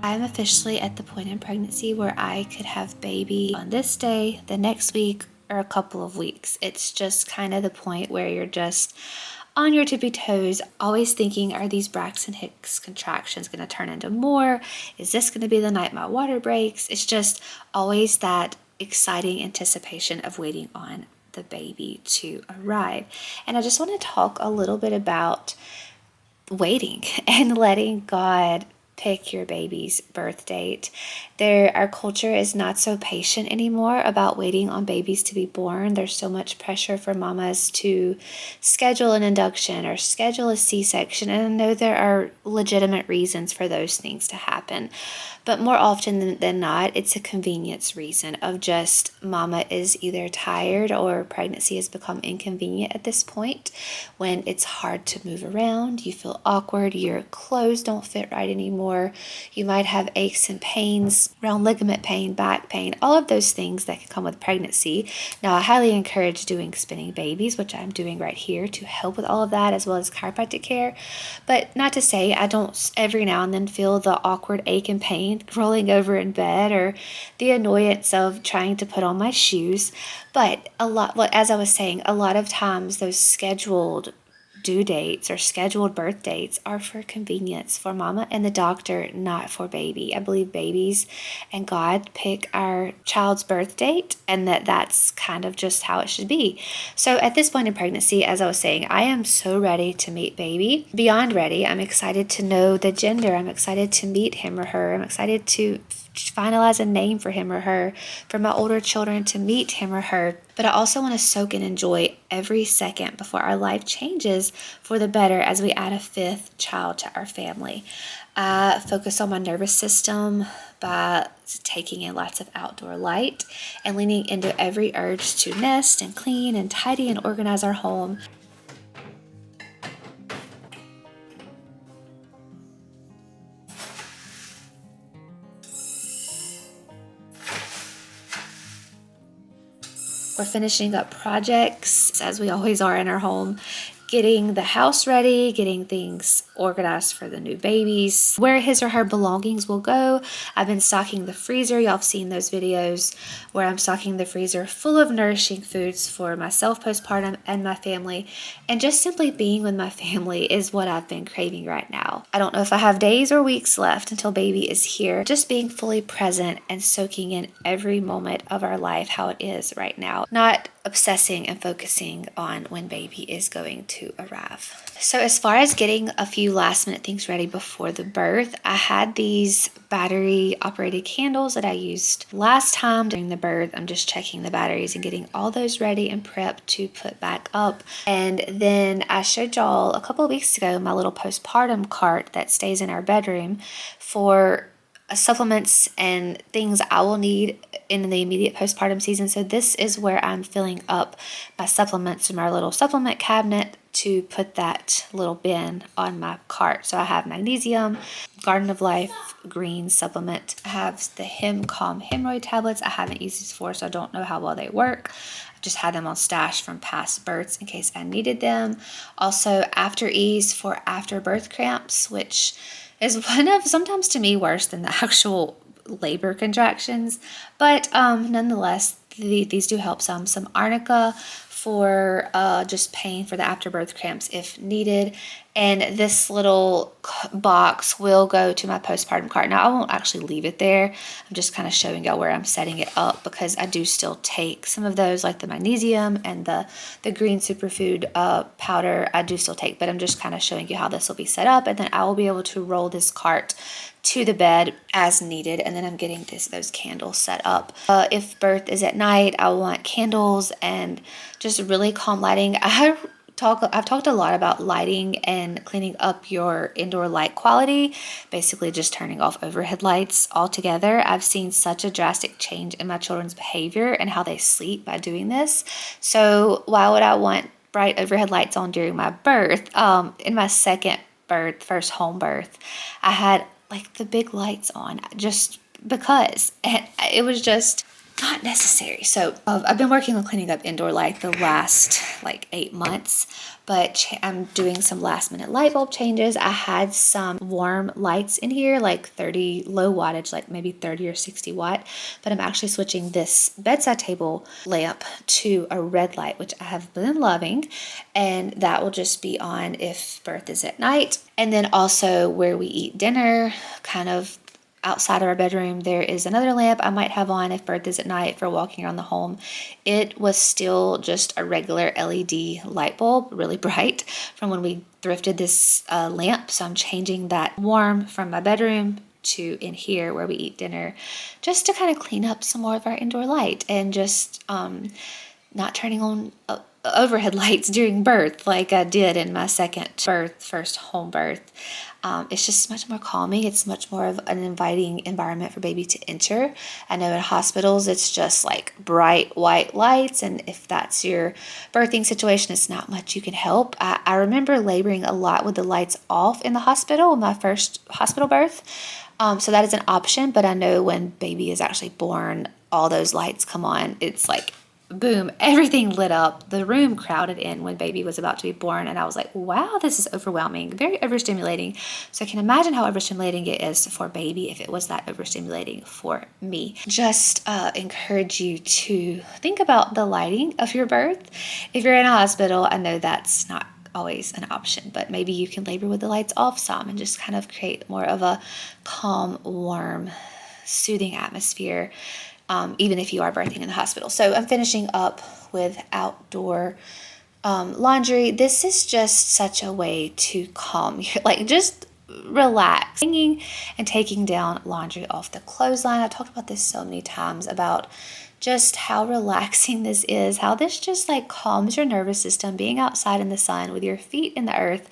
I'm officially at the point in pregnancy where I could have baby on this day, the next week, or a couple of weeks. It's just kind of the point where you're just on your tippy toes, always thinking, are these Braxton Hicks contractions going to turn into more? Is this going to be the night my water breaks? It's just always that exciting anticipation of waiting on the baby to arrive. And I just want to talk a little bit about waiting and letting God pick your baby's birth date. Our culture is not so patient anymore about waiting on babies to be born. There's so much pressure for mamas to schedule an induction or schedule a C-section. And I know there are legitimate reasons for those things to happen. But more often than not, it's a convenience reason of just mama is either tired or pregnancy has become inconvenient at this point when it's hard to move around. You feel awkward. Your clothes don't fit right anymore. You might have aches and pains, around ligament pain, back pain, all of those things that can come with pregnancy. Now, I highly encourage doing spinning babies, which I'm doing right here to help with all of that, as well as chiropractic care. But not to say I don't every now and then feel the awkward ache and pain rolling over in bed or the annoyance of trying to put on my shoes. But as I was saying, a lot of times those scheduled due dates or scheduled birth dates are for convenience for mama and the doctor, not for baby. I believe babies and God pick our child's birth date, and that's kind of just how it should be. So at this point in pregnancy, as I was saying, I am so ready to meet baby. Beyond ready. I'm excited to know the gender. I'm excited to meet him or her. I'm excited to finalize a name for him or her, for my older children to meet him or her. But I also want to soak and enjoy every second before our life changes for the better as we add a fifth child to our family. I focus on my nervous system by taking in lots of outdoor light and leaning into every urge to nest and clean and tidy and organize our home. We're finishing up projects, as we always are in our home, getting the house ready, getting things organized for the new babies, where his or her belongings will go. I've been stocking the freezer. Y'all have seen those videos where I'm stocking the freezer full of nourishing foods for myself postpartum and my family. And just simply being with my family is what I've been craving right now. I don't know if I have days or weeks left until baby is here. Just being fully present and soaking in every moment of our life, how it is right now. Not obsessing and focusing on when baby is going to arrive. So as far as getting a few last minute things ready before the birth, I had these battery operated candles that I used last time during the birth. I'm just checking the batteries and getting all those ready and prepped to put back up. And then I showed y'all a couple of weeks ago my little postpartum cart that stays in our bedroom for supplements and things I will need in the immediate postpartum season. So this is where I'm filling up my supplements from our little supplement cabinet to put that little bin on my cart. So I have magnesium, Garden of Life green supplement. I have the Calm hemorrhoid tablets. I haven't used these before, so I don't know how well they work. I just had them on stash from past births in case I needed them. Also After Ease for after birth cramps, which is one of, sometimes to me, worse than the actual labor contractions. But nonetheless, these do help some. Some arnica for just pain for the afterbirth cramps if needed. And this little box will go to my postpartum cart. Now, I won't actually leave it there. I'm just kind of showing y'all where I'm setting it up because I do still take some of those, like the magnesium and the green superfood powder. I do still take, but I'm just kind of showing you how this will be set up. And then I will be able to roll this cart to the bed as needed. And then I'm getting those candles set up. If birth is at night, I want candles and just really calm lighting. I've talked a lot about lighting and cleaning up your indoor light quality, basically just turning off overhead lights altogether. I've seen such a drastic change in my children's behavior and how they sleep by doing this. So why would I want bright overhead lights on during my birth? In my second birth, first home birth, I had like the big lights on just because. And it was just not necessary. So I've been working on cleaning up indoor light the last like 8 months, but I'm doing some last minute light bulb changes. I had some warm lights in here, like 30 low wattage, like maybe 30 or 60 watt, but I'm actually switching this bedside table lamp to a red light, which I have been loving, and that will just be on if birth is at night. And then also where we eat dinner, kind of outside of our bedroom, there is another lamp I might have on if birth is at night for walking around the home. It was still just a regular LED light bulb, really bright, from when we thrifted this lamp. So I'm changing that warm from my bedroom to in here where we eat dinner, just to kind of clean up some more of our indoor light and just not turning on overhead lights during birth like I did in my first home birth. It's just much more calming. It's much more of an inviting environment for baby to enter. I know in hospitals it's just like bright white lights, and if that's your birthing situation, it's not much you can help. I remember laboring a lot with the lights off in the hospital, my first hospital birth. So that is an option, but I know when baby is actually born, all those lights come on. It's like boom, everything lit up. The room crowded in when baby was about to be born, and I was like, wow, this is overwhelming, very overstimulating. So I can imagine how overstimulating it is for baby if it was that overstimulating for me. Just encourage you to think about the lighting of your birth. If you're in a hospital, I know that's not always an option, but maybe you can labor with the lights off some and just kind of create more of a calm, warm, soothing atmosphere, even if you are birthing in the hospital. So I'm finishing up with outdoor laundry. This is just such a way to calm you, like just relax. Hanging and taking down laundry off the clothesline. I've talked about this so many times about just how relaxing this is, how this just like calms your nervous system, being outside in the sun with your feet in the earth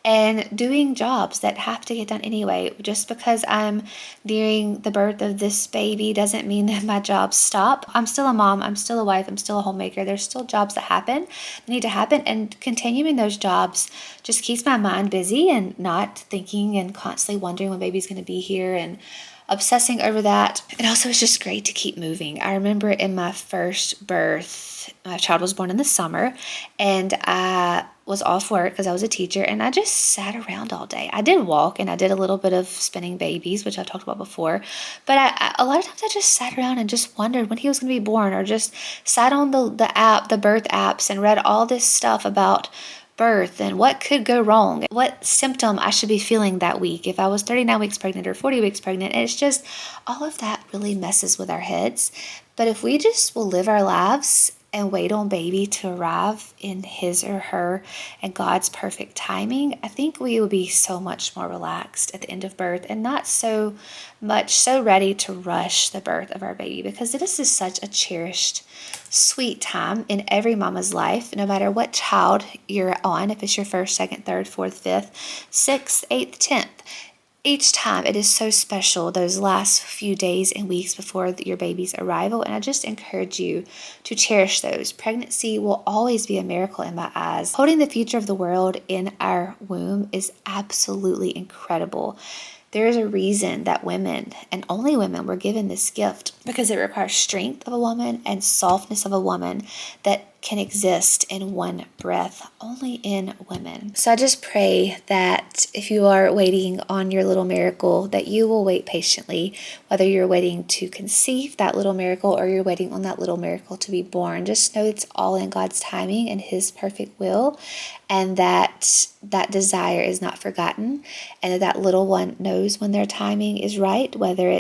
and doing jobs that have to get done anyway. Just because I'm during the birth of this baby doesn't mean that my jobs stop. I'm still a mom, I'm still a wife, I'm still a homemaker. There's still jobs that need to happen, and continuing those jobs just keeps my mind busy and not thinking and constantly wondering when baby's going to be here and obsessing over that. And also it's just great to keep moving. I remember in my first birth, my child was born in the summer, and I was off work because I was a teacher, and I just sat around all day. I did walk and I did a little bit of spinning babies, which I've talked about before, but a lot of times I just sat around and just wondered when he was going to be born, or just sat on the birth apps and read all this stuff about birth and what could go wrong, what symptom I should be feeling that week, if I was 39 weeks pregnant or 40 weeks pregnant. And it's just all of that really messes with our heads. But if we just will live our lives and wait on baby to arrive in his or her and God's perfect timing, I think we will be so much more relaxed at the end of birth and not so ready to rush the birth of our baby, because this is such a cherished, sweet time in every mama's life, no matter what child you're on, if it's your first, second, third, fourth, fifth, sixth, eighth, 10th. Each time it is so special, those last few days and weeks before your baby's arrival, and I just encourage you to cherish those. Pregnancy will always be a miracle in my eyes. Holding the future of the world in our womb is absolutely incredible. There is a reason that women, and only women, were given this gift, because it requires strength of a woman and softness of a woman that can exist in one breath, only in women. So I just pray that if you are waiting on your little miracle, that you will wait patiently, whether you're waiting to conceive that little miracle or you're waiting on that little miracle to be born. Just know it's all in God's timing and His perfect will, and that desire is not forgotten, and that little one knows when their timing is right, whether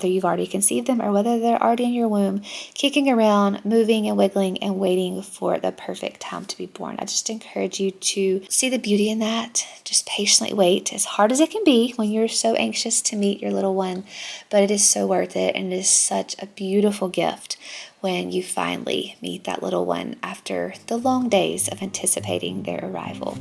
you've already conceived them or whether they're already in your womb, kicking around, moving and wiggling and waiting for the perfect time to be born. I just encourage you to see the beauty in that. Just patiently wait, as hard as it can be when you're so anxious to meet your little one, but it is so worth it, and it is such a beautiful gift when you finally meet that little one after the long days of anticipating their arrival.